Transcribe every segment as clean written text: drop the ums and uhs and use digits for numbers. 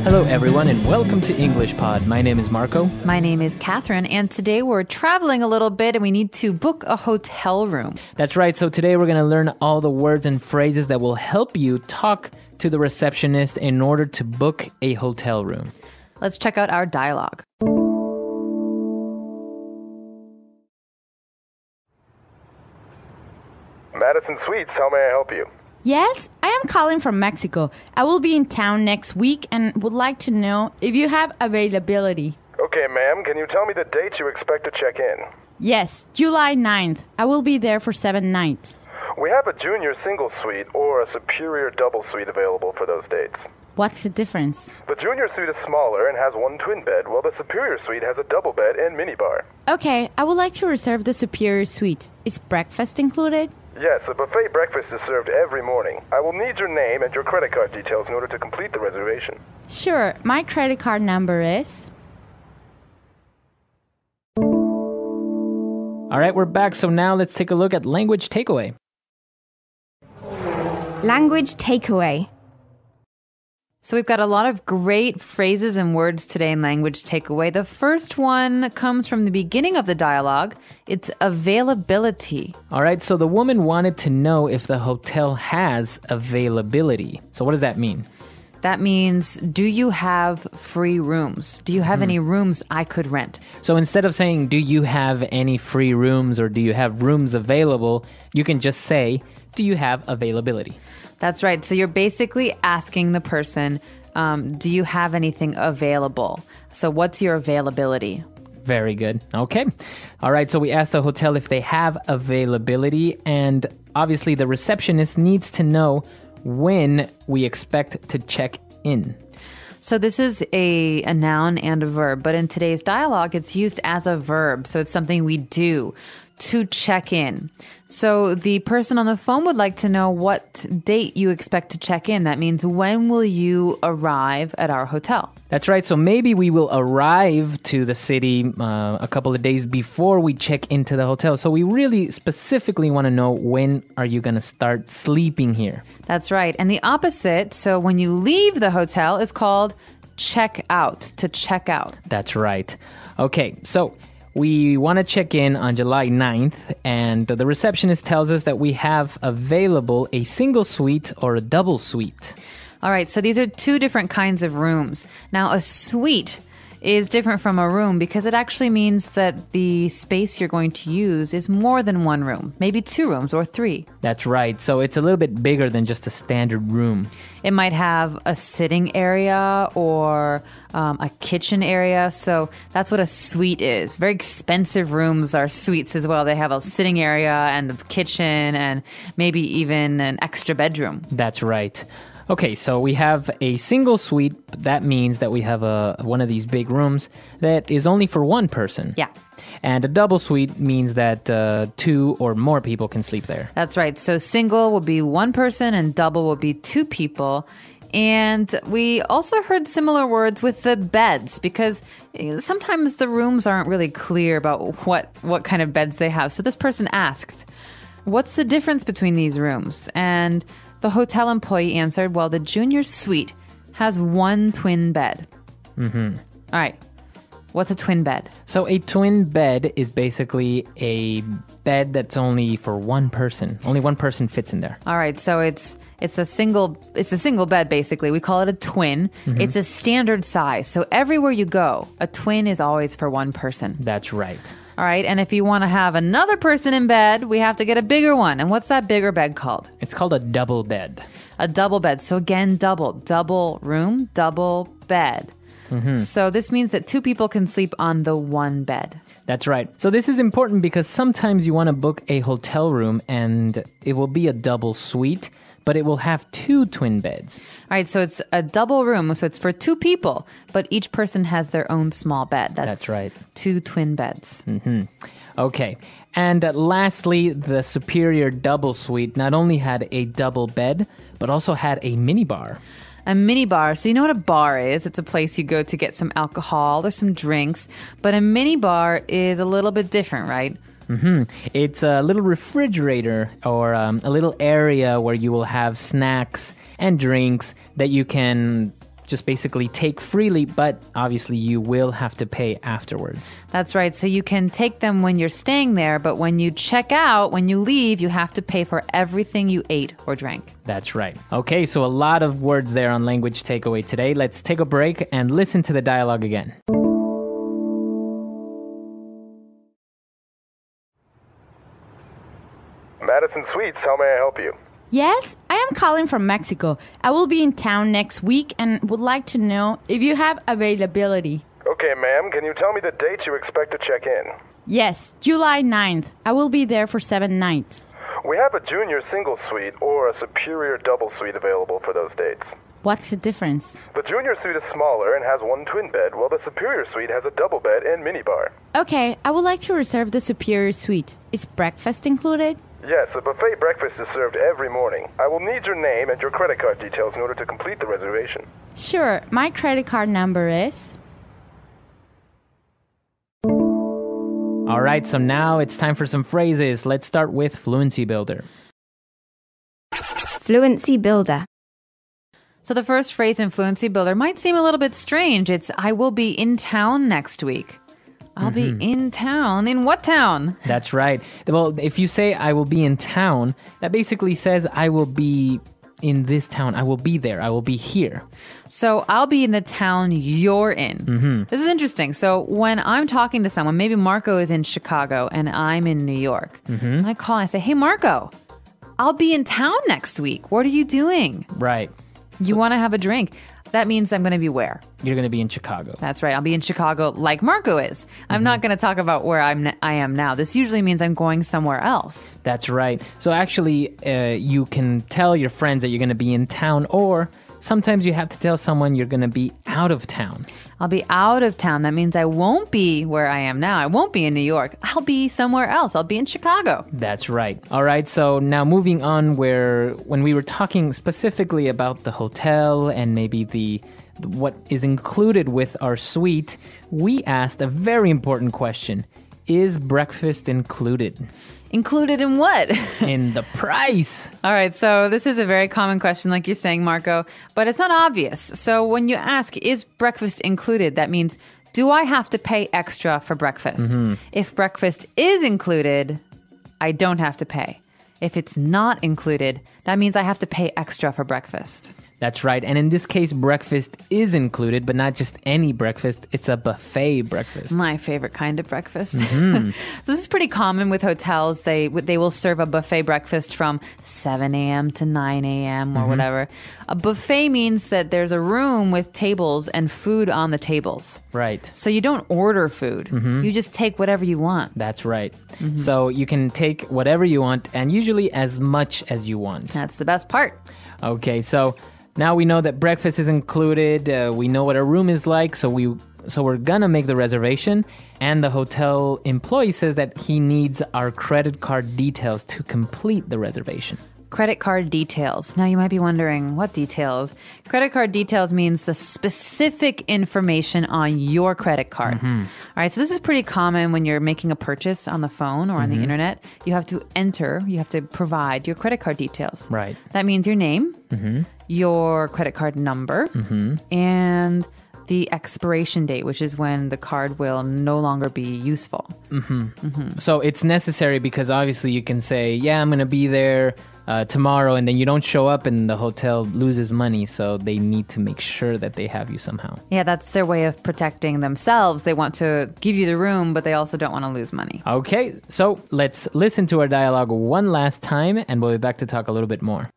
Hello everyone and welcome to English Pod. My name is Marco. My name is Catherine, and today we're traveling a little bit and we need to book a hotel room. That's right, so today we're going to learn all the words and phrases that will help you talk to the receptionist in order to book a hotel room. Let's check out our dialogue. Madison Suites, how may I help you? Yes, I am calling from Mexico. I will be in town next week and would like to know if you have availability. Okay, ma'am, can you tell me the date you expect to check in? Yes, July 9th. I will be there for 7 nights. We have a junior single suite or a superior double suite available for those dates. What's the difference? The junior suite is smaller and has one twin bed, while the superior suite has a double bed and minibar. Okay, I would like to reserve the superior suite. Is breakfast included? Yes, a buffet breakfast is served every morning. I will need your name and your credit card details in order to complete the reservation. Sure, my credit card number is... All right, we're back, so now let's take a look at language takeaway. Language takeaway. So we've got a lot of great phrases and words today in language takeaway. The first one comes from the beginning of the dialogue. It's availability. All right, so the woman wanted to know if the hotel has availability. So what does that mean? That means, do you have free rooms? Do you have any rooms I could rent? So instead of saying, do you have any free rooms or do you have rooms available, you can just say, do you have availability? That's right. So you're basically asking the person, do you have anything available? So what's your availability? Very good. Okay. All right. So we asked the hotel if they have availability, and obviously the receptionist needs to know when we expect to check in. So this is a noun and a verb, but in today's dialogue, it's used as a verb. So it's something we do to check in. So the person on the phone would like to know what date you expect to check in. That means, when will you arrive at our hotel? That's right. So maybe we will arrive to the city a couple of days before we check into the hotel. So we really specifically want to know, when are you going to start sleeping here? That's right. And the opposite, so when you leave the hotel, is called check out, to check out. That's right. Okay, so we want to check in on July 9th, and the receptionist tells us that we have available a single suite or a double suite. All right, so these are two different kinds of rooms. Now, a suite is different from a room because it actually means that the space you're going to use is more than one room, maybe 2 rooms or 3. That's right. So it's a little bit bigger than just a standard room. It might have a sitting area or a kitchen area. So that's what a suite is. Very expensive rooms are suites as well. They have a sitting area and a kitchen and maybe even an extra bedroom. That's right. Okay, so we have a single suite. That means that we have one of these big rooms that is only for one person. Yeah. And a double suite means that 2 or more people can sleep there. That's right. So single will be 1 person and double will be 2 people. And we also heard similar words with the beds, because sometimes the rooms aren't really clear about what kind of beds they have. So this person asked, what's the difference between these rooms? And the hotel employee answered, well, the junior suite has 1 twin bed. Mm-hmm. All right. What's a twin bed? So a twin bed is basically a bed that's only for one person. Only one person fits in there. All right. So it's a single bed, basically. We call it a twin. Mm-hmm. It's a standard size. So everywhere you go, a twin is always for one person. That's right. All right. And if you want to have another person in bed, we have to get a bigger one. And what's that bigger bed called? It's called a double bed. A double bed. So again, double room, double bed. Mm-hmm. So this means that 2 people can sleep on the one bed. That's right. So this is important because sometimes you want to book a hotel room and it will be a double suite, but it will have 2 twin beds. All right, so it's a double room, so it's for 2 people, but each person has their own small bed. That's right. 2 twin beds. Mm-hmm. Okay. And lastly, the superior double suite not only had a double bed, but also had a minibar. A mini bar. So you know what a bar is? It's a place you go to get some alcohol or some drinks. But a mini bar is a little bit different, right? Mm-hmm. It's a little refrigerator or a little area where you will have snacks and drinks that you can just basically take freely, but obviously you will have to pay afterwards. That's right. So you can take them when you're staying there, but when you check out, when you leave, you have to pay for everything you ate or drank. That's right. Okay, so a lot of words there on Language Takeaway today. Let's take a break and listen to the dialogue again. Madison Suites, how may I help you? Yes, I am calling from Mexico. I will be in town next week and would like to know if you have availability. Okay, ma'am, can you tell me the date you expect to check in? Yes, July 9th. I will be there for 7 nights. We have a junior single suite or a superior double suite available for those dates. What's the difference? The junior suite is smaller and has one twin bed, while the superior suite has a double bed and minibar. Okay, I would like to reserve the superior suite. Is breakfast included? Yes, a buffet breakfast is served every morning. I will need your name and your credit card details in order to complete the reservation. Sure, my credit card number is... All right, so now it's time for some phrases. Let's start with Fluency Builder. Fluency builder. So the first phrase in Fluency Builder might seem a little bit strange. It's, I will be in town next week. I'll be in town. In what town? That's right. Well, if you say I will be in town, that basically says I will be in this town. I will be there. I will be here. So I'll be in the town you're in. This is interesting. So when I'm talking to someone, maybe Marco is in Chicago and I'm in New York. And I call and I say, hey, Marco, I'll be in town next week. What are you doing? Right. You want to have a drink. That means I'm going to be where? You're going to be in Chicago. That's right. I'll be in Chicago like Marco is. I'm not going to talk about where I am now. This usually means I'm going somewhere else. That's right. So actually, you can tell your friends that you're going to be in town, or sometimes you have to tell someone you're going to be out of town. I'll be out of town. That means I won't be where I am now. I won't be in New York. I'll be somewhere else. I'll be in Chicago. That's right. All right, so now moving on, when we were talking specifically about the hotel and maybe what is included with our suite, we asked a very important question. Is breakfast included? Included in what? In the price. All right, so this is a very common question, like you're saying, Marco, but it's not obvious. So when you ask, is breakfast included? That means, do I have to pay extra for breakfast? If breakfast is included, I don't have to pay. If it's not included, that means I have to pay extra for breakfast. That's right. And in this case, breakfast is included, but not just any breakfast. It's a buffet breakfast. My favorite kind of breakfast. So this is pretty common with hotels. They will serve a buffet breakfast from 7 a.m. to 9 a.m. or whatever. A buffet means that there's a room with tables and food on the tables. Right. So you don't order food. You just take whatever you want. That's right. So you can take whatever you want and usually as much as you want. That's the best part. Okay, so now we know that breakfast is included. We know what our room is like, so we're gonna make the reservation. And the hotel employee says that he needs our credit card details to complete the reservation. Credit card details. Now you might be wondering, what details? Credit card details means the specific information on your credit card. All right, so this is pretty common when you're making a purchase on the phone or on the internet. You have to provide your credit card details. Right. That means your name, your credit card number, and the expiration date, which is when the card will no longer be useful. So it's necessary because obviously you can say, yeah, I'm going to be there tomorrow, and then you don't show up and the hotel loses money. So they need to make sure that they have you somehow. Yeah, that's their way of protecting themselves. They want to give you the room, but they also don't want to lose money. Okay, so let's listen to our dialogue one last time, and we'll be back to talk a little bit more.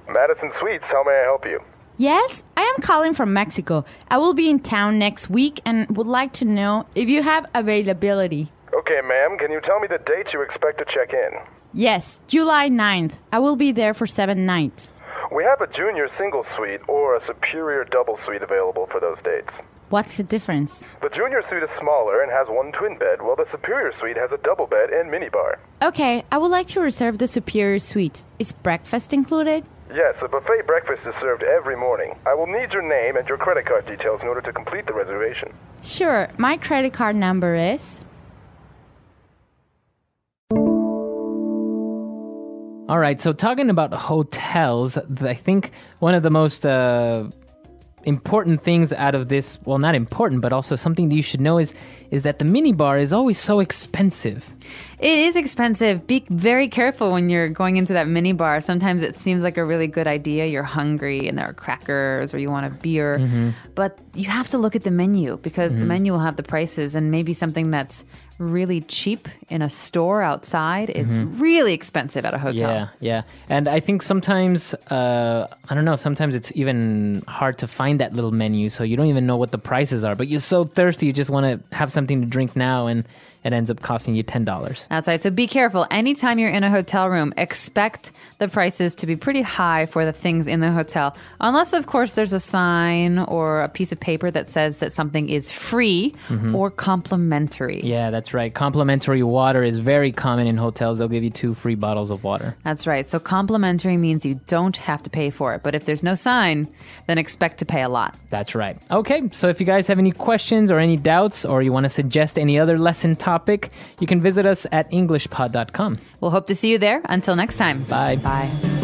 Madison Suites, how may I help you? Yes, I am calling from Mexico. I will be in town next week and would like to know if you have availability. Okay, ma'am, can you tell me the date you expect to check in? Yes, July 9th. I will be there for 7 nights. We have a junior single suite or a superior double suite available for those dates. What's the difference? The junior suite is smaller and has one twin bed, while the superior suite has a double bed and minibar. Okay, I would like to reserve the superior suite. Is breakfast included? Yes, a buffet breakfast is served every morning. I will need your name and your credit card details in order to complete the reservation. Sure, my credit card number is... All right, so talking about hotels, I think one of the most important things out of this, well, not important, but also something that you should know is that the minibar is always so expensive. It is expensive. Be very careful when you're going into that minibar. Sometimes it seems like a really good idea. You're hungry and there are crackers or you want a beer. But you have to look at the menu because the menu will have the prices, and maybe something that's really cheap in a store outside is really expensive at a hotel. Yeah. And I think sometimes, I don't know, sometimes it's even hard to find that little menu, so you don't even know what the prices are. But you're so thirsty, you just want to have something to drink now, and it ends up costing you $10. That's right. So be careful. Anytime you're in a hotel room, expect the prices to be pretty high for the things in the hotel. Unless, of course, there's a sign or a piece of paper that says that something is free or complimentary. Yeah, that's right. Complimentary water is very common in hotels. They'll give you 2 free bottles of water. That's right. So complimentary means you don't have to pay for it. But if there's no sign, then expect to pay a lot. That's right. Okay, so if you guys have any questions or any doubts, or you want to suggest any other lesson topic, you can visit us at englishpod.com. We'll hope to see you there. Until next time. Bye. Bye.